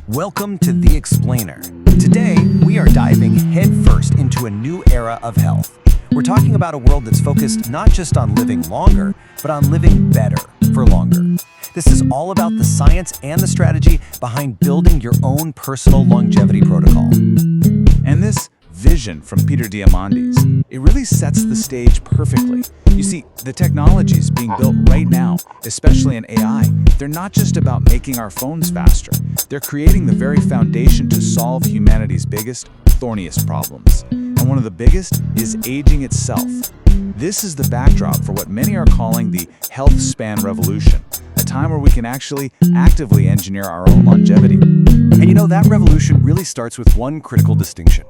Welcome to The Explainer. Today, we are diving headfirst into a new era of health. We're talking about a world that's focused not just on living longer, but on living better for longer. This is all about the science and the strategy behind building your own personal longevity protocol. And this vision from Peter Diamandis, it really sets the stage perfectly. You see, the technologies being built right now, especially in AI, they're not just about making our phones faster. They're creating the very foundation to solve humanity's biggest, thorniest problems. And one of the biggest is aging itself. This is the backdrop for what many are calling the Healthspan revolution, a time where we can actually actively engineer our own longevity. And you know, that revolution really starts with one critical distinction.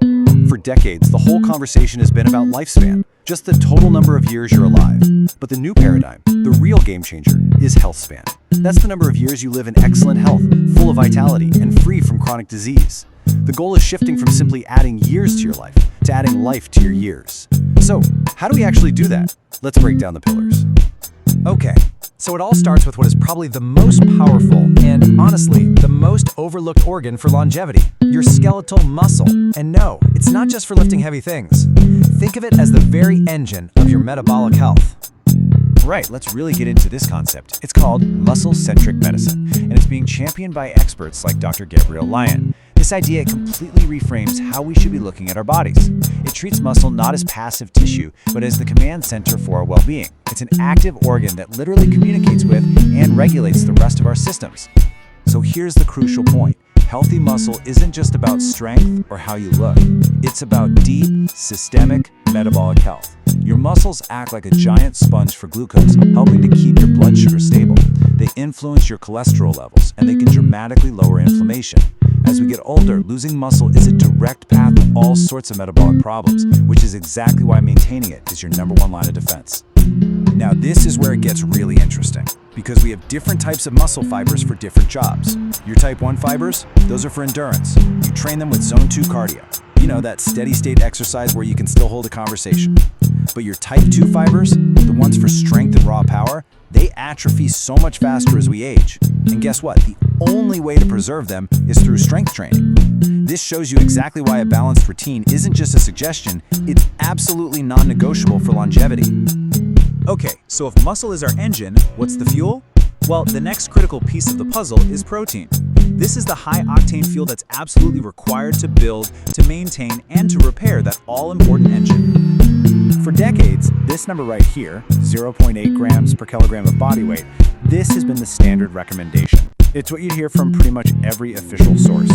For decades, the whole conversation has been about lifespan, just the total number of years you're alive. But the new paradigm, the real game changer, is healthspan. That's the number of years you live in excellent health, full of vitality, and free from chronic disease. The goal is shifting from simply adding years to your life to adding life to your years. So, how do we actually do that? Let's break down the pillars. Okay, so it all starts with what is probably the most powerful and, honestly, the most overlooked organ for longevity, your skeletal muscle. And no, it's not just for lifting heavy things. Think of it as the very engine of your metabolic health. Right, let's really get into this concept. It's called muscle-centric medicine, and it's being championed by experts like Dr. Gabriel Lyon. This idea completely reframes how we should be looking at our bodies. It treats muscle not as passive tissue, but as the command center for our well-being. It's an active organ that literally communicates with and regulates the rest of our systems. So here's the crucial point. Healthy muscle isn't just about strength or how you look. It's about deep, systemic, metabolic health. Your muscles act like a giant sponge for glucose, helping to keep your blood sugar stable. They influence your cholesterol levels, and they can dramatically lower inflammation. As we get older, losing muscle is a direct path to all sorts of metabolic problems, which is exactly why maintaining it is your #1 line of defense. Now, this is where it gets really interesting, because we have different types of muscle fibers for different jobs. Your type 1 fibers, those are for endurance. You train them with zone 2 cardio. You know, that steady state exercise where you can still hold a conversation. But your type 2 fibers, the ones for strength and raw power, they atrophy so much faster as we age. And guess what? The only way to preserve them is through strength training. This shows you exactly why a balanced routine isn't just a suggestion, it's absolutely non-negotiable for longevity. Okay, so if muscle is our engine, what's the fuel? Well, the next critical piece of the puzzle is protein. This is the high-octane fuel that's absolutely required to build, to maintain, and to repair that all-important engine. For decades, this number right here, 0.8 grams per kilogram of body weight, this has been the standard recommendation. It's what you'd hear from pretty much every official source.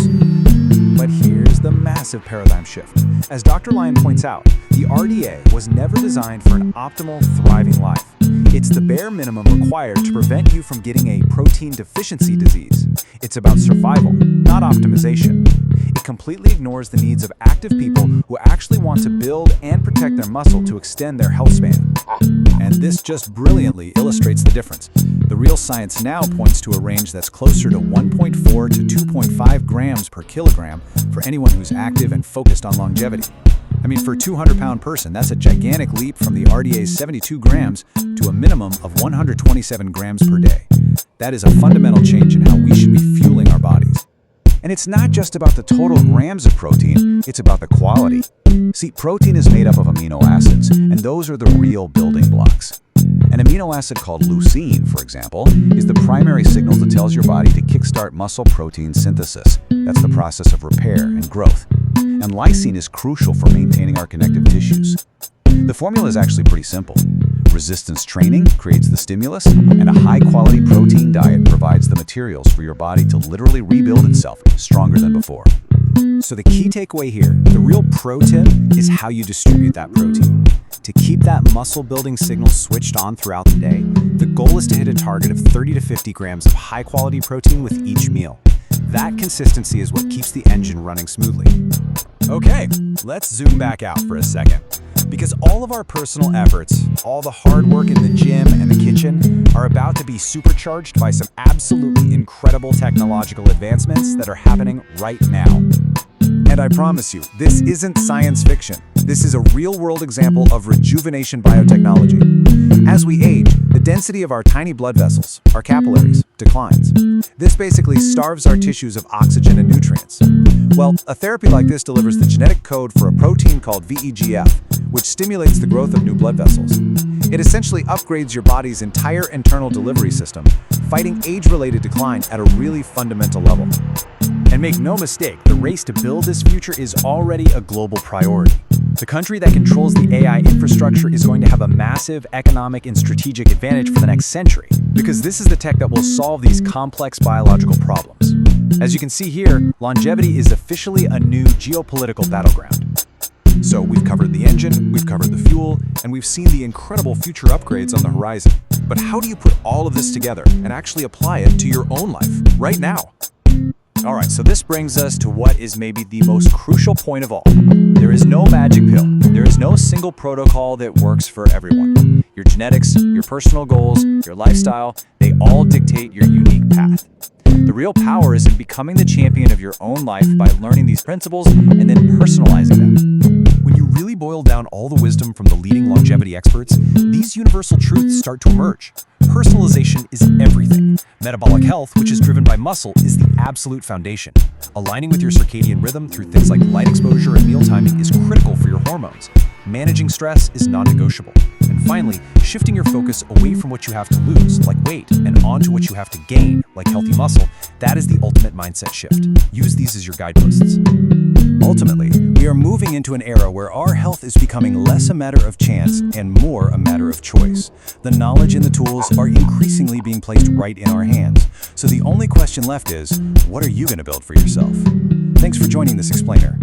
But here's the massive paradigm shift. As Dr. Lyon points out, the RDA was never designed for an optimal, thriving life. It's the bare minimum required to prevent you from getting a protein deficiency disease. It's about survival, not optimization. It completely ignores the needs of active people who actually want to build and protect their muscle to extend their health span. And this just brilliantly illustrates the difference. The real science now points to a range that's closer to 1.4 to 2.5 grams per kilogram for anyone who's active and focused on longevity. I mean, for a 200-pound person, that's a gigantic leap from the RDA's 72 grams to a minimum of 127 grams per day. That is a fundamental change in how we should be fueling our bodies. And it's not just about the total grams of protein, it's about the quality. See, protein is made up of amino acids, and those are the real building blocks. An amino acid called leucine, for example, is the primary signal that tells your body to kickstart muscle protein synthesis. That's the process of repair and growth. And lysine is crucial for maintaining our connective tissues. The formula is actually pretty simple. Resistance training creates the stimulus, and a high-quality protein diet provides the materials for your body to literally rebuild itself stronger than before. So the key takeaway here, the real pro tip, is how you distribute that protein. To keep that muscle-building signal switched on throughout the day, the goal is to hit a target of 30 to 50 grams of high-quality protein with each meal. That consistency is what keeps the engine running smoothly. Okay, let's zoom back out for a second. Because all of our personal efforts, all the hard work in the gym and the kitchen, are about to be supercharged by some absolutely incredible technological advancements that are happening right now. And I promise you, this isn't science fiction. This is a real-world example of rejuvenation biotechnology. As we age, the density of our tiny blood vessels, our capillaries, declines. This basically starves our tissues of oxygen and nutrients. Well, a therapy like this delivers the genetic code for a protein called VEGF, which stimulates the growth of new blood vessels. It essentially upgrades your body's entire internal delivery system, fighting age-related decline at a really fundamental level. And make no mistake, the race to build this future is already a global priority. The country that controls the AI infrastructure is going to have a massive economic and strategic advantage for the next century, because this is the tech that will solve these complex biological problems. As you can see here, longevity is officially a new geopolitical battleground. So we've covered the engine, we've covered the fuel, and we've seen the incredible future upgrades on the horizon. But how do you put all of this together and actually apply it to your own life, right now? Alright, so this brings us to what is maybe the most crucial point of all. There is no magic pill. There is no single protocol that works for everyone. Your genetics, your personal goals, your lifestyle, they all dictate your unique path. The real power is in becoming the champion of your own life by learning these principles and then personalizing them. When you really boil down all the wisdom from the leading longevity experts, these universal truths start to emerge. Personalization is everything. Metabolic health, which is driven by muscle, is the absolute foundation. Aligning with your circadian rhythm through things like light exposure and meal timing is critical for your hormones. Managing stress is non-negotiable. And finally, shifting your focus away from what you have to lose, like weight, and onto what you have to gain, like healthy muscle, that is the ultimate mindset shift. Use these as your guideposts. Ultimately, we are moving into an era where our health is becoming less a matter of chance and more a matter of choice. The knowledge and the tools are increasingly being placed right in our hands. So the only question left is, what are you going to build for yourself? Thanks for joining this explainer.